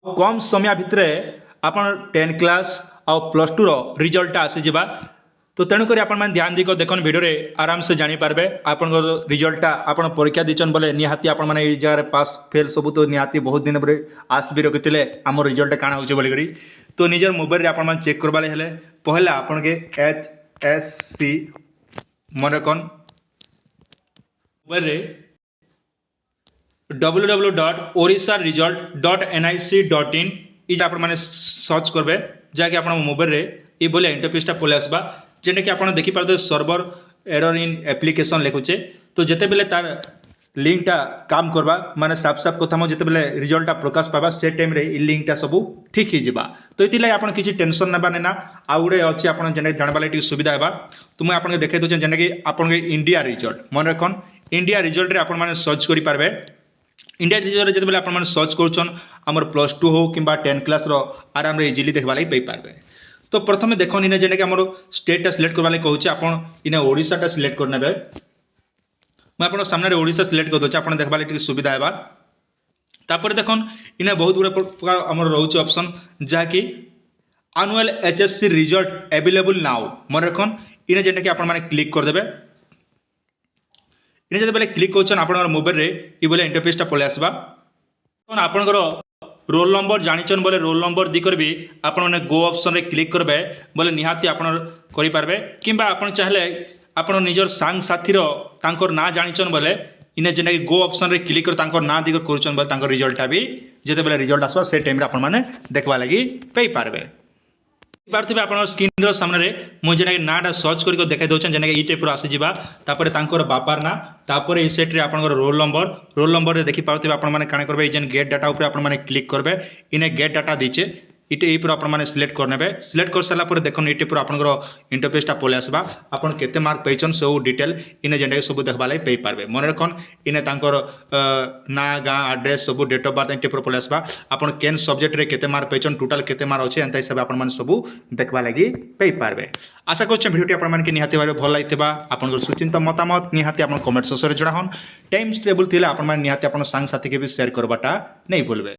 कम समय भितर आप 10 क्लास आ प्लस टू रिजल्ट आसीजा। तो तेणुक आप ध्यान दी देखन वीडियो आराम से जानीपारे आप रिजल्ट आप परीक्षा दीचन बोले निहाती आप जगह पास फेल सब तो निहाती बहुत दिन पर आस भी रखी आम रिजल्ट काण हो बोलिक तो निजर मोबाइल आप चेक करवा हेले पहला आपन के HSC मन कौन मोबाइल www.orissaresult.nic.in ये आप सर्च करेंगे जहाँकि आप मोबाइल ये बोले इंटरफेसटा पलि आसवा जेने कि आप देखिपारे सर्वर एरर इन एप्लिकेशन लिखुचे। तो जिते बेले तार लिंकटा काम करवा माने साफ साफ कथा जिते बेले रिजल्टा प्रकाश पावा से टाइम रे इ लिंकटा सब ठीक ही जिबा। तो इतिला आपण किछि टेंशन नेबा ना आ गुडे अछि आपण जेने जानबा लागि सुविधा हेबा। तो मैं आपन देखाइ दोचे जेने कि आपण इंडिया रिजल्ट मन रखन इंडिया रिजल्ट रे आपण माने सर्च करि पारबे। इंडिया रिजल्ट जिते बेले आपण सर्च करूछन हमर प्लस टू हो कि 10 क्लास रो आराम रे इजिली देखबा लागि पारबे। तो प्रथम देखो इने जेने कि हमर स्टेटटा सिलेक्ट करबा लागि कहूचे आपण इने ओडिसाटा सिलेक्ट करनेबे। मैं आपन सामने ओडिसा सिलेक्ट कर दोचे आपण देखबा लागि सुविधा हेबा। तापर देखन इने बहुत गुडे प्रकार हमर रहउचे ऑप्शन जाकि annual HSC result available now मन रखन इने जेने कि आपण माने क्लिक कर देबे। इने जदि बेले क्लिक करछन आपण मोबाइल रे ई बोले इंटरफेसटा पले आसबा। कोन आपनकर रोल नंबर जानिचन बोले रोल नंबर दी करबी आपण ने गो ऑप्शन रे क्लिक करबे बोले निहाती आपण करि पारबे किंबा आपण चाहले आपण निजर सांग साथीर तांकर ना जानिचन बोले इने जेने कि गो ऑप्शन रे क्लिक कर तांकर ना दी कर करछन बोले तांकर रिजल्ट भी जेते बेले रिजल्ट आसबा से टाइम रे आपण माने देखबा लागि पई पारबे। पार्थिबे आपण स्क्रीन रो सामने रे मु जेने कि नाटा सर्च करिक देखाइ दोछन जेने कि ई टाइप रो आसी जिबा। तापर तांकर बापार ना तापर ई सेट रे आपनकर रोल नंबर रे देखि पारथिबे आपण माने काने करबे जेन गेट डाटा ऊपर आपण माने क्लिक करबे इने गेट डाटा दीचे इटे ई पर आपण माने सिलेक्ट करनेबे। सिलेक्ट कर साला पर देखन इटे पर आपनकर इंटरफेसटा पले आसबा। आपण केते मार्क पैचन सब डिटेल इने जेने सब देखबा लागि पई पारबे। मन रखन इने तांकर ना गां एड्रेस सब डेट ऑफ बर्थ इटे पर पले आसबा। आपण केन सब्जेक्ट रे केते मार्क पैचन टोटल केते मार्क अछि एंता हिसाब आपण माने सब देखबा लागि पई पारबे। आशा करछन भिडियोटी आपण माने के निहाती भाबे भल लागितबा। आपनकर सुचिंता मतामत निहाती आपण कमेंट सेक्शन रे जणाहन टाइम्स टेबल थिला आपण माने निहाती आपण संग साथी के भी शेयर करबाटा नै भूलबे।